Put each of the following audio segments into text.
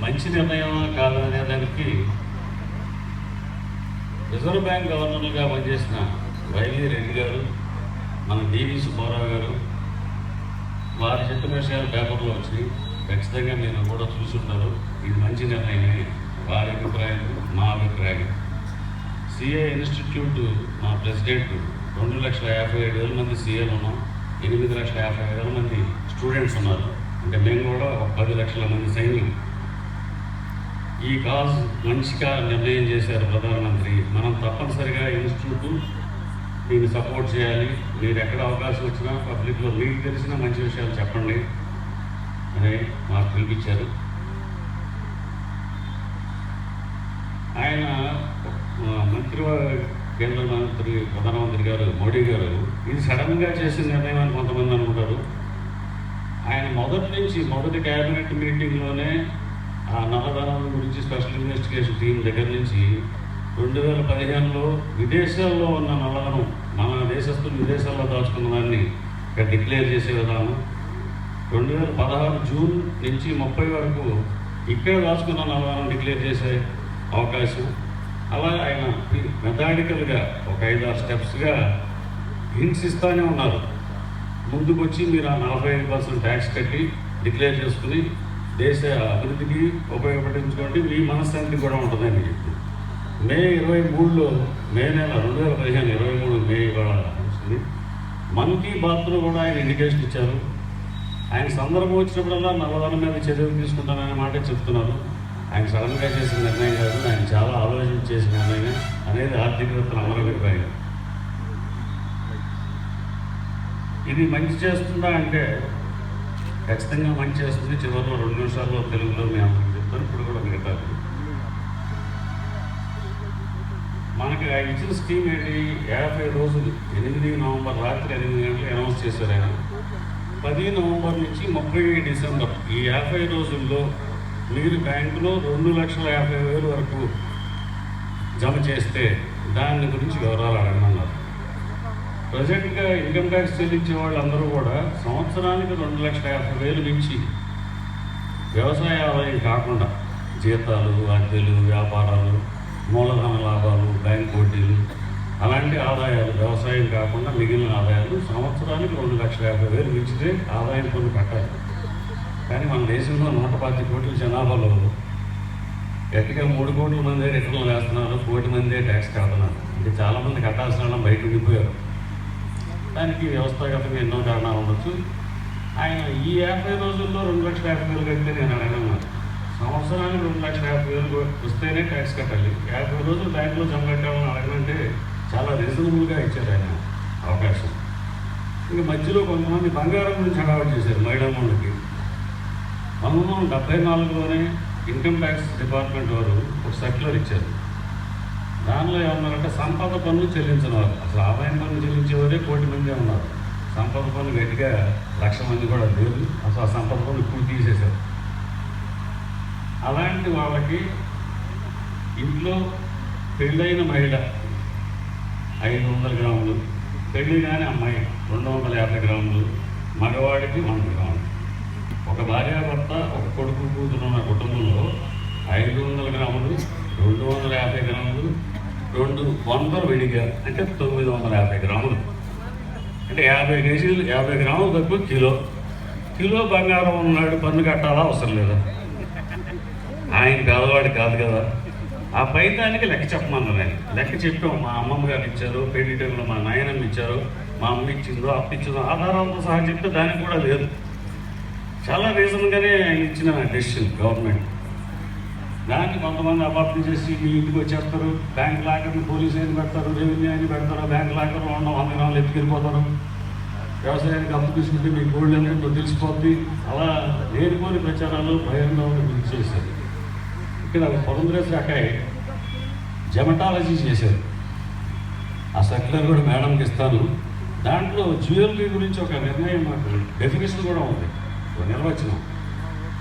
మంచి నిర్ణయం కాదనే దానికి రిజర్వ్ బ్యాంక్ గవర్నర్లుగా పనిచేసిన వైవి రెడ్డి గారు, మన డివి సుబ్బారావు గారు వారు చెప్పిన విషయాలు పేపర్లో వచ్చి ఖచ్చితంగా మీరు కూడా చూసుంటారు. ఇది మంచి నిర్ణయమే వారి అభిప్రాయం, మా అభిప్రాయం. సిఏ ఇన్స్టిట్యూట్ మా ప్రెసిడెంట్ 2,57,000 మంది సీఏలు ఉన్నాం, 8,50,000 మంది స్టూడెంట్స్ ఉన్నారు. అంటే మేము కూడా ఒక 10 లక్షల మంది సైన్యం. ఈ కాజ్ మంచిగా నిర్ణయం చేశారు ప్రధానమంత్రి. మనం తప్పనిసరిగా ఇన్స్టిట్యూట్ దీన్ని సపోర్ట్ చేయాలి. మీరు ఎక్కడ అవకాశం వచ్చినా పబ్లిక్లో మీకు తెలిసిన మంచి విషయాలు చెప్పండి అని మాకు పిలిపించారు. ఆయన కేంద్ర మంత్రి ప్రధానమంత్రి గారు మోడీ గారు ఇది సడన్గా చేసిన నిర్ణయం అని కొంతమంది అనుకుంటారు. ఆయన మొదటి క్యాబినెట్ మీటింగ్లోనే ఆ నల్లధనం గురించి స్పెషల్ ఇన్వెస్టిగేషన్ టీం దగ్గర నుంచి 2015లో విదేశాల్లో ఉన్న నల్లధనం మన దేశస్తులు విదేశాల్లో దాచుకున్న దాన్ని ఇక్కడ డిక్లేర్ చేసే విధానం, 2016 జూన్ నుంచి 30 వరకు ఇక్కడ దాచుకున్న నల్లధనం డిక్లేర్ చేసే అవకాశం. అలా ఆయన మెథాడికల్గా ఒక 5-6 స్టెప్స్గా హింట్స్ ఇస్తూనే ఉన్నారు. ముందుకు వచ్చి మీరు ఆ 45% ట్యాక్స్ కట్టి డిక్లేర్ చేసుకుని దేశ అభివృద్ధికి ఉపయోగపడించుకోండి, మీ మనశ్శాంతి కూడా ఉంటుందని చెప్పి మే 23లో మే నెల 2015 23 మే ఇవాళ వస్తుంది. మన్ కీ బాత్లో కూడా ఆయన ఇండికేషన్ ఇచ్చారు. ఆయన సందర్భం వచ్చినప్పుడల్లా నల్లధనం మీద చర్యలు తీసుకుంటాననే మాట చెప్తున్నారు. ఆయన సడన్గా చేసిన నిర్ణయం కాదు, ఆయన చాలా ఆలోచించి చేసిన నిర్ణయం అనేది ఆర్థికవేత్తల అందరి అభిప్రాయం. ఇది మంచి చేస్తుందా అంటే ఖచ్చితంగా మంచి చేస్తుంది. చివరిలో 2 నిమిషాల్లో తెలుగులో మీ అందరికీ చెప్తాను. ఇప్పుడు కూడా మిగతాది మనకి ఆయన ఇచ్చిన స్కీమ్ ఏంటి, 50 రోజులు 8 నవంబర్ రాత్రి 8 గంటలకు అనౌన్స్ చేశారు ఆయన. 10 నవంబర్ నుంచి 30 డిసెంబర్ ఈ 50 రోజుల్లో మీరు బ్యాంకులో 2,50,000 వరకు జమ చేస్తే దాని గురించి వివరాలు అడగమన్నారు. ప్రజెంట్గా ఇన్కమ్ ట్యాక్స్ చెల్లించే వాళ్ళందరూ కూడా సంవత్సరానికి 2,50,000 నుంచి వ్యవసాయ ఆదాయం కాకుండా జీతాలు, అద్దెలు, వ్యాపారాలు, మూలధన లాభాలు, బ్యాంక్ వడ్డీలు అలాంటి ఆదాయాలు వ్యవసాయం కాకుండా మిగిలిన ఆదాయాలు సంవత్సరానికి 2,50,000 మించితే ఆదాయం పన్ను కట్టాలి. కానీ మన దేశంలో 125 కోట్ల జనాభాలో గట్టిగా 3 కోట్ల మందే రిటర్న్లు వేస్తున్నారు, 1 కోటి మందే ట్యాక్స్ కడుతున్నారు. అంటే చాలామంది కట్టాల్సిన వాళ్ళం బయట ఉండిపోయారు. దానికి వ్యవస్థాగతంగా ఎన్నో కారణాలు ఉండొచ్చు. ఆయన ఈ 50 రోజుల్లో 2,50,000 కడితే నేను అడగన్నాను. సంవత్సరానికి 2,50,000 వస్తేనే ట్యాక్స్ కట్టాలి. 50 రోజులు బ్యాంకులో జమ కట్టాలని అడగమంటే చాలా రీజనబుల్గా ఇచ్చారు ఆయన అవకాశం. ఇంకా మధ్యలో కొంతమంది బంగారం గురించి హడావిడి చేశారు మహిళామణులకి. 1974లోనే ఇన్కమ్ ట్యాక్స్ డిపార్ట్మెంట్ వారు ఒక సర్క్యులర్ ఇచ్చారు. దానిలో ఏమన్నారంటే సంపద పన్ను చెల్లించిన వారు, అసలు ఆదాయం పన్ను చెల్లించేవారే 1 కోటి మంది ఉన్నారు. సంపద పన్ను గట్టిగా 1,00,000 మంది కూడా లేదు. అసలు ఆ సంపద పన్ను ఇప్పుడు తీసేశారు. అలాంటి వాళ్ళకి ఇంట్లో పెళ్ళైన మహిళ 500 గ్రాములు, పెళ్ళి కానీ అమ్మాయి 250 గ్రాములు, మగవాడికి 100 గ్రాములు. ఒక భార్యాభర్త ఒక కొడుకు కూతురు ఉన్న కుటుంబంలో 500 గ్రాములు, 250 గ్రాములు, 200 విడిగా అంటే 950 గ్రాములు. అంటే 50 కేజీలు, 50 గ్రాములు తక్కువ కిలో బంగారం ఉన్నాడు, పన్ను కట్టాలా అవసరం లేదా? ఆయన పేదవాడు కాదు కదా. ఆ పైతానికి లెక్క చెప్పమన్నారు. ఆయన లెక్క చెప్పాం. మా అమ్మమ్మ గారు ఇచ్చారు, పెళ్లి టైంలో మా నాయనమ్మ ఇచ్చారు, మా అమ్మ ఇచ్చిందో అప్పిచ్చిందో ఆధారాలతో సహా చెప్తే దానికి కూడా లేదు. చాలా రీజన్గానే ఆయన ఇచ్చిన డెసిషన్ గవర్నమెంట్. దాన్ని కొంతమంది అబార్థం చేసి మీ ఇంటికి వచ్చేస్తారు, బ్యాంక్ లాకర్ని పోలీసు అయిన పెడతారు, రెవెన్యూ అయిన పెడతారు, బ్యాంక్ లాకర్లో ఉన్న 100 గ్రాములు ఎత్తుకెళ్ళిపోతారు, వ్యవసాయానికి అప్పు తీసుకుంటే మీ గోల్డ్ అనేది తెలిసిపోద్ది. అలా లేనిపోని ప్రచారాలు భయంగా గుర్తు చేశారు. ఇక్కడ పురంధరేశ్వరి అక్కాయి జెమటాలజీ చేశారు. ఆ సర్క్యులర్ కూడా మేడంకి ఇస్తాను. దాంట్లో జ్యువెలరీ గురించి ఒక నిర్ణయం, మాకు డెఫినేషన్ కూడా ఉంది, ఒక నిర్వచనం.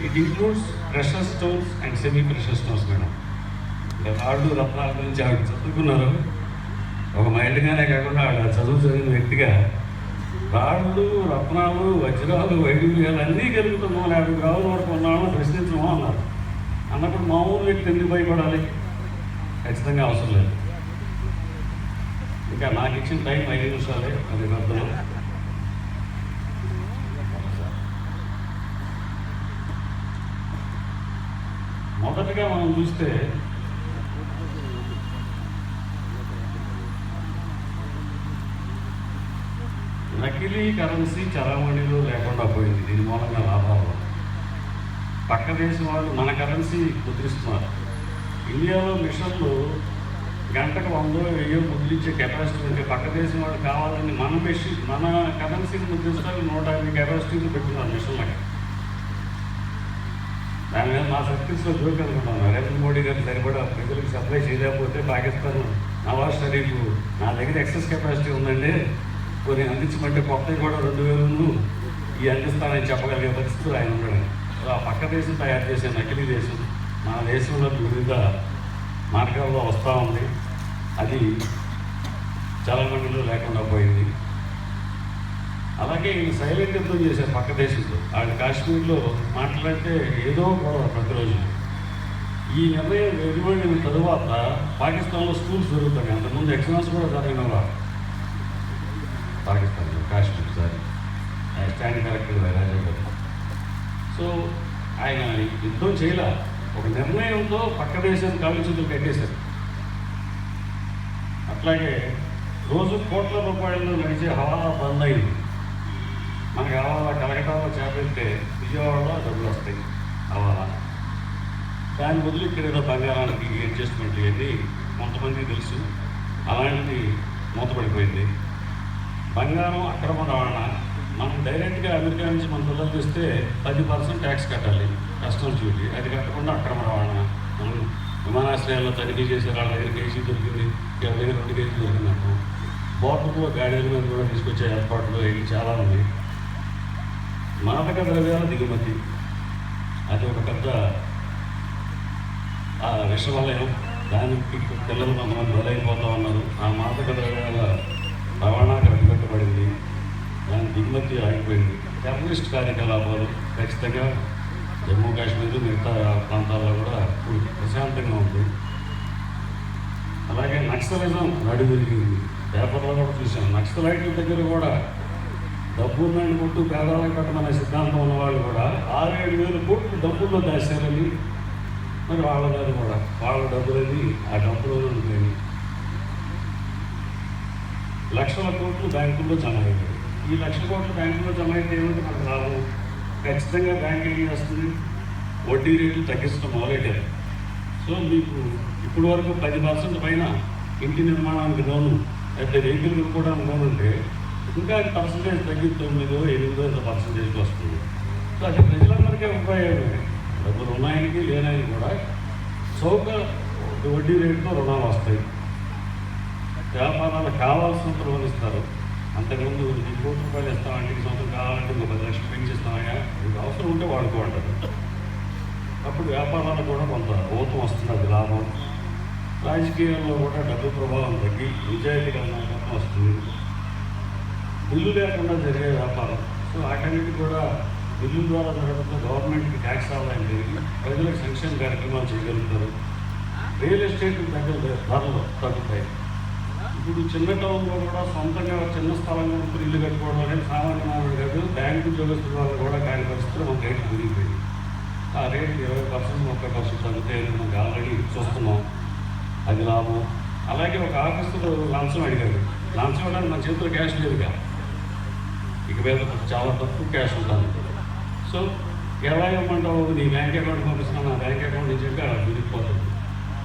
It includes pressure stones and semi pressure stones. Madam రాళ్ళు రత్నాల గురించి ఆవిడ చదువుకున్నారు. ఒక మైల్డ్గానే కాకుండా ఆవిడ చదువు చదివిన వ్యక్తిగా రాళ్ళు, రత్నాలు, వజ్రాలు, వైడూర్యాలు అన్నీ కలుగుతున్నాం, 50 గ్రాముల వరకు ఉన్నామని ప్రశ్నించమో అన్నారు. అన్నప్పుడు మామూలు వ్యక్తి ఎందుకు భయపడాలి? ఖచ్చితంగా అవసరం లేదు. ఇంకా నాకు ఇచ్చిన టైం 5 నిమిషాలే, అది పెద్దలు. మొదటగా మనం చూస్తే నకిలీ కరెన్సీ చలామణిలో లేకుండా పోయింది. దీని మూలంగా లాభాలు. పక్క దేశం వాళ్ళు మన కరెన్సీ ముద్రిస్తున్నారు. ఇండియాలో మిషన్లు గంటకు 100-1000 ముద్రించే కెపాసిటీ ఉంటే పక్క దేశం వాళ్ళు కావాలని మన కరెన్సీని ముద్రిస్తారు. 150 కెపాసిటీలు పెట్టున్నారు మిషన్లకి. దాని మీద మా సర్కిల్స్లో జోక్ అనుకుంటాం, నరేంద్ర మోడీ గారు సరిపడా ప్రజలకు సప్లై చేయలేకపోతే పాకిస్తాన్ నవాజ్ షరీఫ్ నా దగ్గర ఎక్సెస్ కెపాసిటీ ఉందండి, కొన్ని అందించమంటే కొత్తవి కూడా 2000 ఈ అందిస్తానని చెప్పగలిగే పరిస్థితులు ఆయన ఉన్నాడు. ఆ పక్క దేశం తయారు చేసే నకిలీ దేశం మన దేశంలో వివిధ మార్గాల్లో వస్తూ ఉంది. అది చలమణిలో లేకుండా పోయింది. అలాగే ఈయన సైలెంట్ యుద్ధం చేశారు పక్క దేశంతో. ఆయన కాశ్మీర్లో మాట్లాడితే ఏదో గొడవ ప్రతిరోజు. ఈ నిర్ణయం వెలువడిన తరువాత పాకిస్తాన్లో స్కూల్స్ జరుగుతాయి. అంతకుముందు ఎగ్జామ్స్ కూడా జరిగినవా పాకిస్తాన్లో, కాశ్మీర్ సార్ స్టాండ్ కరెక్టర్ రాజాగారు. సో ఆయన యుద్ధం చేయలే, ఒక నిర్ణయంతో పక్క దేశాన్ని కాళ్ళు చేతులు కట్టేశారు. అట్లాగే రోజు కోట్ల రూపాయల్లో నడిచే హవాలా బంద్ అయింది. మనకి హవాలా కలకటాలో చేపెడితే విజయవాడలో డబ్బులు వస్తాయి హవాలా. దాని బదులు ఇక్కడ ఏదో బంగారానికి అడ్జస్ట్మెంట్ అయ్యింది, కొంతమందికి తెలుసు. అలాంటిది మూతపడిపోయింది. బంగారం అక్రమ రవాణా. మనం డైరెక్ట్గా అమెరికా నుంచి మన పిల్లలు తెస్తే 10% ట్యాక్స్ కట్టాలి, కస్టమ్స్ డ్యూటీ. అది కట్టకుండా అక్రమ రవాణా. మనం విమానాశ్రయాల్లో తనిఖీ చేసే వాళ్ళ దగ్గర కేజీ దొరికింది, ఎవరి దగ్గర 2 కేజీ దొరికిందన్నాం. బోర్డుకు గాడీల మీద కూడా తీసుకొచ్చే ఏర్పాట్లు ఇవి చాలా ఉన్నాయి. మాదక ద్రవ్యాల దిగుమతి అది ఒక పెద్ద విషవలయం. దానికి పిల్లలు కొంతమంది బలైపోతూ ఉన్నారు. ఆ మాదక ద్రవ్యాల రవాణాకి అడ్డుకట్టబడింది, దాని దిగుమతి ఆగిపోయింది. టెర్రరిస్ట్ కార్యకలాపాలు ఖచ్చితంగా జమ్మూ కాశ్మీర్ మిగతా ప్రాంతాల్లో కూడా ప్రశాంతంగా ఉంది. అలాగే నక్సలిజం నడువిరిగింది. పేపర్లో కూడా చూసాం. నక్సలైట్ల దగ్గర కూడా డబ్బు ఉందని కొట్టు పేదవాళ్ళకి కట్టమనే సిద్ధాంతం ఉన్నవాళ్ళు కూడా 6-7 వేల కోట్లు డబ్బుల్లో దాచారని, మరి వాళ్ళ గారు కూడా వాళ్ళ డబ్బులని ఆ డబ్బులో ఉంటాయి. లక్షల కోట్లు బ్యాంకుల్లో జమ అయ్యాయి. ఈ 1,00,000 కోట్లు బ్యాంకుల్లో జమ అయితే ఏమిటి మనకు లాభం? ఖచ్చితంగా బ్యాంక్ ఏం చేస్తుంది? వడ్డీ రేట్లు తగ్గించడం మొదలెట్టారు. సో మీకు ఇప్పటి వరకు 10% పైన ఇంటి నిర్మాణానికి లోను, అయితే వెహికల్ కూడా లోన్ ఉంటే ఇంకా పర్సంటేజ్ తగ్గి 9-8% వస్తుంది. సో అది ప్రజలందరికీ ఉపయోగమే. డబ్బులు ఉన్నాయనికి లేనాయని కూడా చౌక వడ్డీ రేటుతో రుణాలు వస్తాయి. వ్యాపారాలకు కావాల్సినంత లోన్ ఇస్తారు. అంతకుముందు ఈ ₹1,00,000 ఇస్తామంటే ఈ సంవత్సరం కావాలంటే 10 లక్షలు పెంచిస్తామయ్యా, మీకు అవసరం ఉంటే వాడుకోంటారు. అప్పుడు వ్యాపారాలకు కూడా కొంత ఊతం వస్తుంది, అది లాభం. రాజకీయాల్లో కూడా డబ్బు ప్రభావం తగ్గి నిజాయితీగా నాయకత్వం వస్తుంది. బిల్లు లేకుండా జరిగే వ్యాపారం. సో వాటన్నిటి కూడా బిల్లు ద్వారా జరగడంతో గవర్నమెంట్కి ట్యాక్స్ ఆదాయం పెరిగి ప్రజలకు సంక్షేమ కార్యక్రమాలు చేయగలుగుతారు. రియల్ ఎస్టేట్ దగ్గర ధరలు తగ్గుతాయి. ఇప్పుడు చిన్న టౌన్లో కూడా సొంతంగా చిన్న స్థలం కొనుక్కుని ఇల్లు కట్టుకోవడం అనేది సామాన్య మానవుడు కాదు, బ్యాంకు ఉద్యోగస్తుల వాళ్ళు కూడా కాని పరిస్థితులు మన రేట్లు పెరిగిపోయింది. ఆ రేటు 20%-30% తగ్గుతాయని మనకు ఆల్రెడీ చూస్తున్నాం. అది లాభం. అలాగే ఒక ఆఫీసులో లంచం అడిగారు. లంచం ఇవ్వడానికి మన చేతిలో క్యాష్ లేదుగా, ఇక మీద చాలా తక్కువ క్యాష్ ఉంటుంది. సో ఎలా ఇవ్వమంటావు, నీ బ్యాంక్ అకౌంట్ పంపిస్తున్నా, నా బ్యాంక్ అకౌంట్ నుంచి చెప్పి అలా విరిగిపోతుంది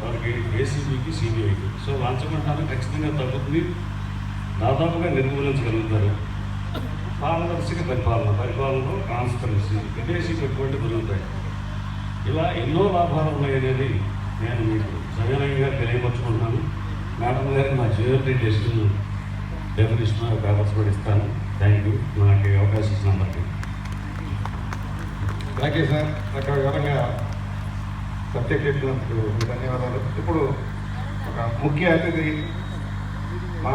వాళ్ళకి, ఏసీబీకి సిబిఐకి. సో లంచమంటానికి ఖచ్చితంగా తగ్గుతుంది, దాదాపుగా నిర్మూలించగలుగుతారు. పారదర్శక పరిపాలనలో ట్రాన్స్పరెన్సీ, విదేశీ పెట్టుబడి పెరుగుతాయి. ఇలా ఎన్నో లాభాలు ఉన్నాయనేది నేను మీకు సవినయంగా తెలియపరుచుకుంటున్నాను. మేడం గారికి నా జ్యువెలరీ డెఫినేషన్ పేపర్స్ కూడా ఇస్తాను. థ్యాంక్ యూ, నాకు అవకాశం ఇచ్చినందుకు. Thank you sir. అక్కడ వివరంగా సబ్జెక్ట్ చెప్పినందుకు ధన్యవాదాలు. ఇప్పుడు ఒక ముఖ్య అతిథి మా